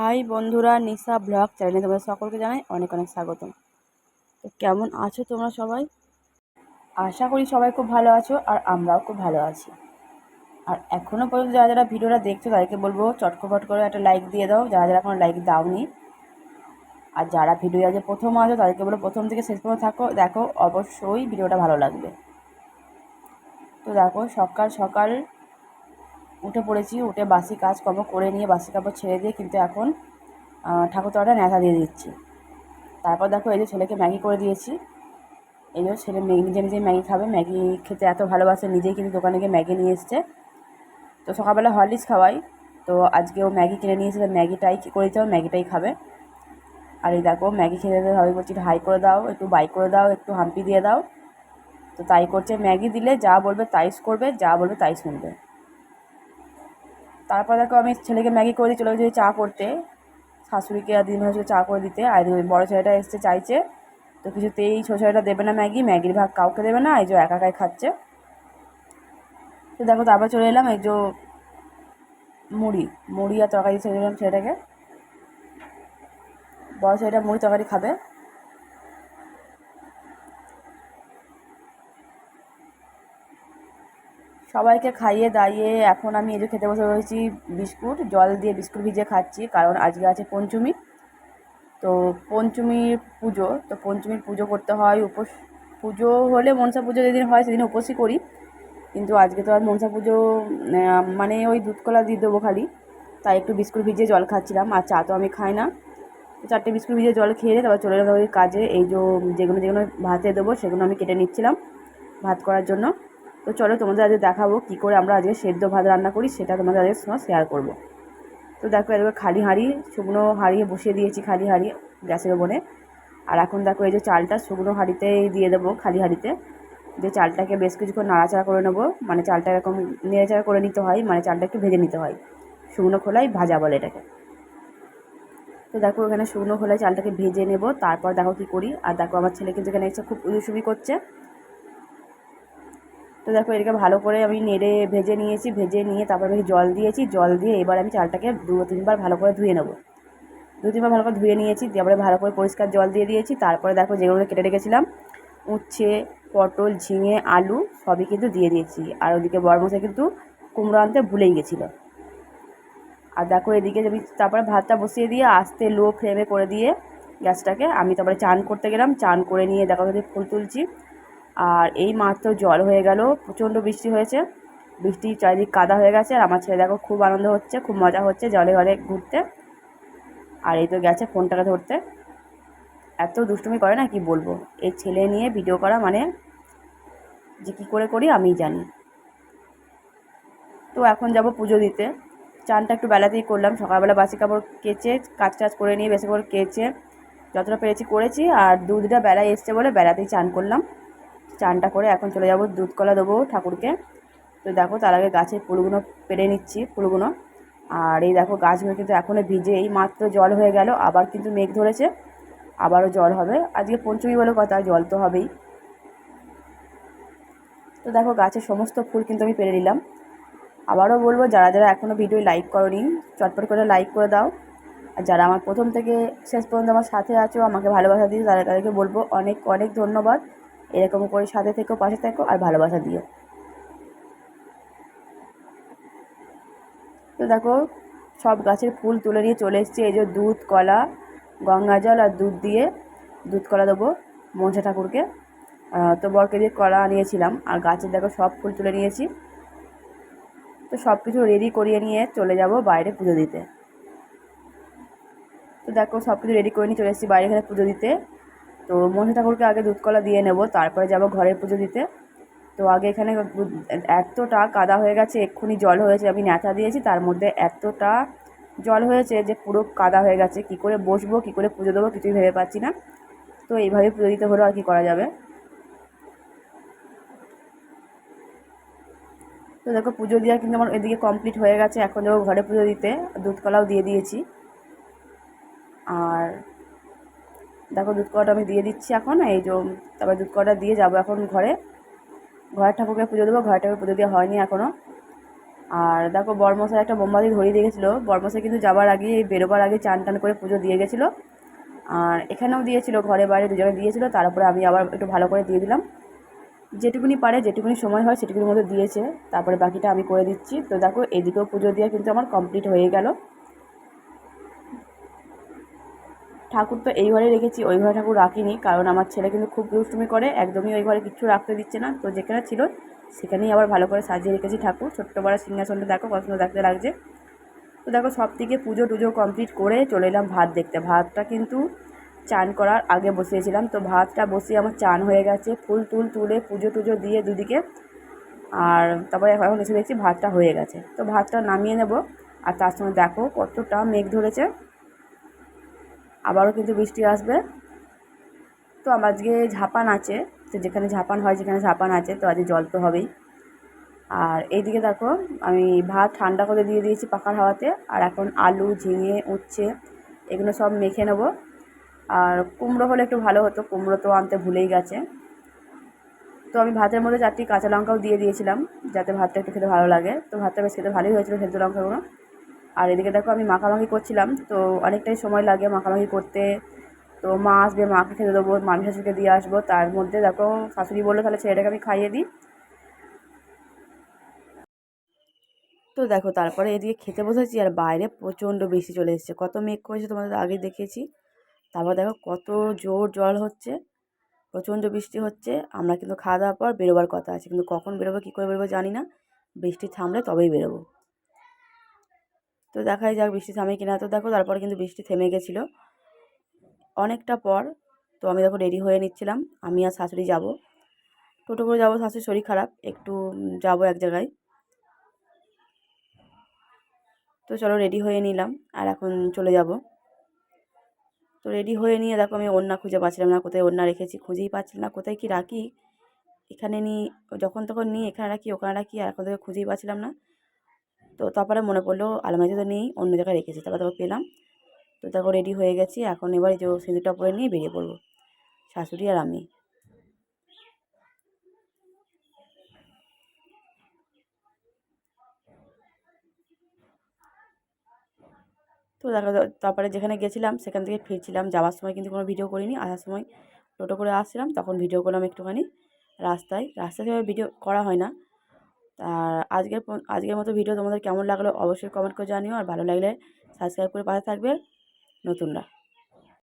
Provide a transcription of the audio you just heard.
High বন্ধুরা, নিশা blog চ্যানেলে তোমাদের সকলকে জানাই অনেক অনেক স্বাগতম। তো কেমন আছো তোমরা সবাই? আশা করি সবাই খুব ভালো আছো, আর আমরাও খুব ভালো আছি। আর এখনও পর্যন্ত যারা যারা ভিডিওটা দেখছো তাদেরকে বলবো চটকফট করে একটা লাইক দিয়ে দাও, যারা যারা এখনো লাইক দাওনি। আর যারা ভিডিও আগে প্রথম আছো তাদেরকে বলবো প্রথম থেকে শেষ পর্যন্ত দেখো, অবশ্যই ভিডিওটা ভালো লাগবে। তো দেখো, সকাল সকাল উঠে পড়েছি, উঠে বাসি কাজকর্ম করে নিয়ে বাসি কাপড় ছেড়ে দিয়ে কিন্তু এখন ঠাকুর তলাটা ন্যাথা দিয়ে দিচ্ছি। তারপর দেখো, এই যে ছেলেকে ম্যাগি করে দিয়েছি। এই যে ছেলে নিজে নিজে ম্যাগি খাবে, ম্যাগি খেতে এত ভালোবাসে, নিজেই কিন্তু দোকানে গিয়ে ম্যাগি নিয়ে এসছে। তো সকালবেলা হরলিক্স খাওয়াই, তো আজকে ও ম্যাগি কিনে নিয়ে এসেছে, ম্যাগিটাই করে দিতে হবে, ম্যাগিটাই খাবে। আর এই দেখো, ম্যাগি খেতে দিতে হবে, বলছি হাই করে দাও, একটু বাই করে দাও, একটু হাম্পি দিয়ে দাও। তো তাই করছে, ম্যাগি দিলে যা বলবে তাই করবে, যা বলবে তাই শুনবে। তারপর দেখো, আমি ছেলেকে ম্যাগি করে দিয়ে চলে গেছি চা করতে, শাশুড়িকে আর দিন হয়েছিল চা করে দিতে। আর ওই বড়ো ছেলেটা এসছে চাইছে, তো কিছুতেই ছোটো ছেলেটা দেবে না ম্যাগি, ম্যাগির ভাগ কাউকে দেবে না, এই যে একা একাই খাচ্ছে। তো দেখো, তারপর চলে এলাম এই যে মুড়ি মুড়ি আর তরকারি ছেড়ে দিলাম ছেলেটাকে। বড়ো ছেলেটা মুড়ি তরকারি খাবে। সবাইকে খাইয়ে দাইয়ে এখন আমি এই যে খেতে বসে রয়েছি, বিস্কুট জল দিয়ে বিস্কুট ভিজিয়ে খাচ্ছি, কারণ আজকে আছে পঞ্চমী। তো পঞ্চমীর পুজো, তো পঞ্চমীর পুজো করতে হয়, উপোস। পুজো হলে মনসা পুজো যেদিন হয় সেদিন উপোসই করি, কিন্তু আজকে তো আর মনসা পুজো মানে ওই দুধ কলা দিয়ে দেবো খালি, তাই একটু বিস্কুট ভিজিয়ে জল খাচ্ছিলাম। আর চা তো আমি খাই না, তো 4টে বিস্কুট ভিজিয়ে জল খেয়ে তারপর চলে গেলাম ওই কাজে। এই যে যেগুলো যেগুলো ভাতে দেবো সেগুলো আমি কেটে নিচ্ছিলাম ভাত করার জন্য। তো চলো, তোমাদের আজকে দেখাবো কী করে আমরা আজকে সেদ্ধ ভাত রান্না করি, সেটা তোমাদের আজকে সঙ্গে শেয়ার করবো। তো দেখো, এবার খালি হাঁড়ি, শুকনো হাঁড়ি বসিয়ে দিয়েছি, খালি হাঁড়ি গ্যাসের ওপরে। আর এখন দেখো, এই যে চালটা শুকনো হাঁড়িতেই দিয়ে দেবো, খালি হাঁড়িতে। যে চালটাকে বেশ কিছুক্ষণ নাড়াচাড়া করে নেবো, মানে চালটা এরকম নেড়েচাড়া করে নিতে হয়, মানে চালটা একটু ভেজে নিতে হয়, শুকনো খোলায় ভাজা বলে এটাকে। তো দেখো, এখানে শুকনো খোলায় চালটাকে ভেজে নেব, তারপর দেখো কী করি। আর দেখো, আমার ছেলে কিন্তু এখানে এসে খুব উদুসুবি করছে। তো দেখো, এটাকে ভালো করে আমি নেড়ে ভেজে নিয়েছি, ভেজে নিয়ে তারপর আমি জল দিয়েছি, জল দিয়ে এবার আমি চালটাকে 2-3 বার ভালো করে ধুয়ে নেবো। 2-3 বার ভালো করে ধুয়ে নিয়েছি, তারপরে ভালো করে পরিষ্কার জল দিয়ে দিয়েছি। তারপরে দেখো, যেগুলো কেটে রেখেছিলাম, উচ্ছে, পটল, ঝিঙে, আলু সবই কিন্তু দিয়ে দিয়েছি। আর ওদিকে বড়মশাই কিন্তু কুমড়ো আনতে ভুলেই গেছিলো। আর দেখো, এদিকে আমি তারপরে ভাতটা বসিয়ে দিয়ে আস্তে লো ফ্লেমে করে দিয়ে গ্যাসটাকে আমি তারপরে চান করতে গেলাম। চান করে নিয়ে দেখো যদি ফুল তুলছি। আর এই মাত্র জল হয়ে গেল, প্রচণ্ড বৃষ্টি হয়েছে, বৃষ্টি চারিদিক কাদা হয়ে গেছে। আর আমার ছেলে দেখো খুব আনন্দ হচ্ছে, খুব মজা হচ্ছে জলে ঘরে ঘুরতে। আর এই তো গেছে ফোনটাকে ধরতে, এত দুষ্টুমি করে না কি বলবো। এই ছেলে নিয়ে ভিডিও করা মানে যে কী করে করি আমিই জানি। তো এখন যাব পুজো দিতে। চানটা একটু বেলাতেই করলাম, সকালবেলা বাসি কাপড় কেচে কাজ টাজ করে নিয়ে বেশি করে কেচে যতটা পেরেছি করেছি। আর দুধটা বেলায় এসছে বলে বেলাতেই চান করলাম। চানটা করে এখন চলে যাব দুধ কলা দেবো ঠাকুরকে। তো দেখো, তার আগে গাছের ফুলগুলো পেরে নিচ্ছি, ফুলগুলো। আর এই দেখো, গাছগুলো কিন্তু এখনও ভিজে, এই মাত্র জল হয়ে গেল, আবার কিন্তু মেঘ ধরেছে, আবারও জল হবে। আজকে পঞ্চমী বলে কথা, জল তো হবেই। তো দেখো, গাছের সমস্ত ফুল কিন্তু আমি পেরে নিলাম। আবারও বলবো, যারা যারা এখনও ভিডিও লাইক করোনি, চটপট করে লাইক করে দাও। আর যারা আমার প্রথম থেকে শেষ পর্যন্ত আমার সাথে আছো, আমাকে ভালোবাসা দিও, তাদেরকে বলবো অনেক অনেক ধন্যবাদ। এরকম করে সাথে থেকো, পাশে থেকো, আর ভালোবাসা দিও। তো দেখো, সব গাছের ফুল তুলে নিয়ে চলে এসেছি। এই যে দুধ কলা, গঙ্গা জল আর দুধ দিয়ে দুধ কলা দেবো মনসা ঠাকুরকে। তো বরকে দিয়ে কলা আনিয়েছিলাম। আর গাছের দেখো সব ফুল তুলে নিয়েছি। তো সব কিছু রেডি করিয়ে নিয়ে চলে যাব বাইরে পুজো দিতে। তো দেখো, সব কিছু রেডি করে নিয়ে চলে এসেছি বাইরে, এখানে পুজো দিতে। তো মনসা ঠাকুরকে আগে দুধ কলা দিয়ে নেব, তারপরে যাব ঘরের পুজো দিতে। তো আগে এখানে এতটা কাদা হয়ে গেছে, এক্ষুনি জল হয়েছে, আমি ন্যাথা দিয়েছি, তার মধ্যে এতটা জল হয়েছে যে পুরো কাদা হয়ে গেছে। কী করে বসবো, কী করে পুজো দেবো কিছুই ভেবে পাচ্ছি না। তো এইভাবে পুজো দিতে হলো, আর কি করা যাবে। তো দেখো, পুজো দেওয়া কিন্তু আমার এদিকে কমপ্লিট হয়ে গেছে। এখন যাবো ঘরে পুজো দিতে, দুধ কলাও দিয়ে দিয়েছি। আর দেখো, দুধ কলাটা আমি দিয়ে দিচ্ছি এখন, এই যে তারপরে দুধ কলাটা দিয়ে যাবো এখন ঘরে, ঘরের ঠাকুরকে পুজো দেবো। ঘরের ঠাকুর পুজো দেওয়া হয়নি এখনও। আর দেখো বড়মশাই একটা মোমবাতি ধরিয়ে দিয়ে গেছিলো, বড়মশাই কিন্তু যাবার আগে বেরোবার আগে চান টান করে পুজো দিয়ে গেছিলো। আর এখানেও দিয়েছিল, ঘরে বাইরে দু জায়গায় দিয়েছিলো, তারপরে আমি আবার একটু ভালো করে দিয়ে দিলাম। যেটুকুনি পারে যেটুকুনি সময় হয় সেটুকুনির মধ্যে দিয়েছে, তারপরে বাকিটা আমি করে দিচ্ছি। তো দেখো এদিকেও পুজো দিয়ে কিন্তু আমার কমপ্লিট হয়ে গেল। ঠাকুর তো এই ঘরে রেখেছি, ওই ঘরে ঠাকুর রাখিনি, কারণ আমার ছেলে কিন্তু খুব দুষ্টুমি করে, একদমই ওই ঘরে কিচ্ছু রাখতে দিচ্ছে না। তো যেখানে ছিল সেখানেই আবার ভালো করে সাজিয়ে রেখেছি ঠাকুর। ছোট্ট বড় সিংহাসনটা দেখো কত সুন্দর দেখতে লাগছে। তো দেখো সব থেকে পুজো টুজো কমপ্লিট করে চলে এলাম ভাত দেখতে। ভাতটা কিন্তু চান করার আগে বসিয়েছিলাম, তো ভাতটা বসিয়ে আমার চান হয়ে গেছে, ফুল টুল তুলে পুজো টুজো দিয়ে দুদিকে। আর তারপরে এখন এসে দেখছি ভাতটা হয়ে গেছে, তো ভাতটা নামিয়ে নেব। আর তার সঙ্গে দেখো কতটা মেঘ ধরেছে, আবারও কিন্তু বৃষ্টি আসবে। তো আমার আজকে ঝাপান আছে, তো যেখানে ঝাপান হয়, যেখানে ঝাপান আছে তো আজকে জল তো হবেই। আর এইদিকে দেখো আমি ভাত ঠান্ডা করে দিয়ে দিয়েছি পাখার হাওয়াতে, আর এখন আলু ঝিঙে উচ্ছে এগুলো সব মেখে নেব। আর কুমড়ো হলে একটু ভালো হতো, কুমড়ো তো আনতে ভুলেই গেছে। তো আমি ভাতের মধ্যে 4টি কাঁচা লঙ্কাও দিয়ে দিয়েছিলাম, যাতে ভাতটা একটু খেতে ভালো লাগে। তো ভাতটা বেশ খেতে ভালোই হয়েছিল সেদ্ধ লঙ্কাগুলো। আর এদিকে দেখো আমি মাখামাখি করছিলাম, তো অনেকটাই সময় লাগে মাখামাখি করতে। তো মা আসবে, মাকে খেতে দেবো, মামি শাশুড়িকে দিয়ে আসবো, তার মধ্যে দেখো শাশুড়ি বললো তাহলে ছেলেটাকে আমি খাইয়ে দিই। তো দেখো তারপরে এদিকে খেতে বসেছি, আর বাইরে প্রচণ্ড বৃষ্টি চলে এসেছে। কত মেঘ করেছে তোমাদের আগেই দেখিয়েছি। তারপর দেখো কত জোর জল হচ্ছে, প্রচণ্ড বৃষ্টি হচ্ছে। আমরা কিন্তু খাওয়া দাওয়ার পর বেরোবার কথা আছে, কিন্তু কখন বেরোবো কী করে বেরোবো জানি না। বৃষ্টি থামলে তবেই বেরোবো। তো দেখাই যাক বৃষ্টি থামে কিনা। তো দেখো তারপরে কিন্তু বৃষ্টি থেমে গেছিলো অনেকটা পর। তো আমি দেখো রেডি হয়ে নিচ্ছিলাম, আমি আর শাশুড়ি যাব, টোটো করে যাবো। শাশুড়ির শরীর খারাপ, একটু যাবো এক জায়গায়। তো চলো রেডি হয়ে নিলাম, আর এখন চলে যাব। তো রেডি হয়ে নিয়ে দেখো আমি ওড়না খুঁজে পাচ্ছিলাম না, কোথায় ওড়না রেখেছি খুঁজেই পাচ্ছিলাম না, কোথায় কি রাখি। এখানে নিই, যখন তখন নিই, এখানে রাখি ওখানে রাখি, আর এখন থেকে খুঁজেই পাচ্ছিলাম না। তো তারপরে মনে পড়লো আলমারিতে তো নেই, অন্য জায়গায় রেখেছি, তারপর পেলাম। তো দেখো রেডি হয়ে গেছি, এখন এবার এই যে সিঁদুরটা পরে নিয়ে বেরিয়ে পড়বো, শাশুড়ি আর আমি। তো দেখো তারপরে যেখানে গেছিলাম সেখান থেকে ফিরছিলাম, যাওয়ার সময় কিন্তু কোনো ভিডিও করিনি, আসার সময় টোটো করে আসছিলাম তখন ভিডিও করলাম একটুখানি রাস্তায়। রাস্তায় সেভাবে ভিডিও করা হয় না। আর আজকের মতো ভিডিও তোমাদের কেমন লাগলো অবশ্যই কমেন্ট করে জানিও, আর ভালো লাগলে সাবস্ক্রাইব করে পাশে থাকবে নতুনরা।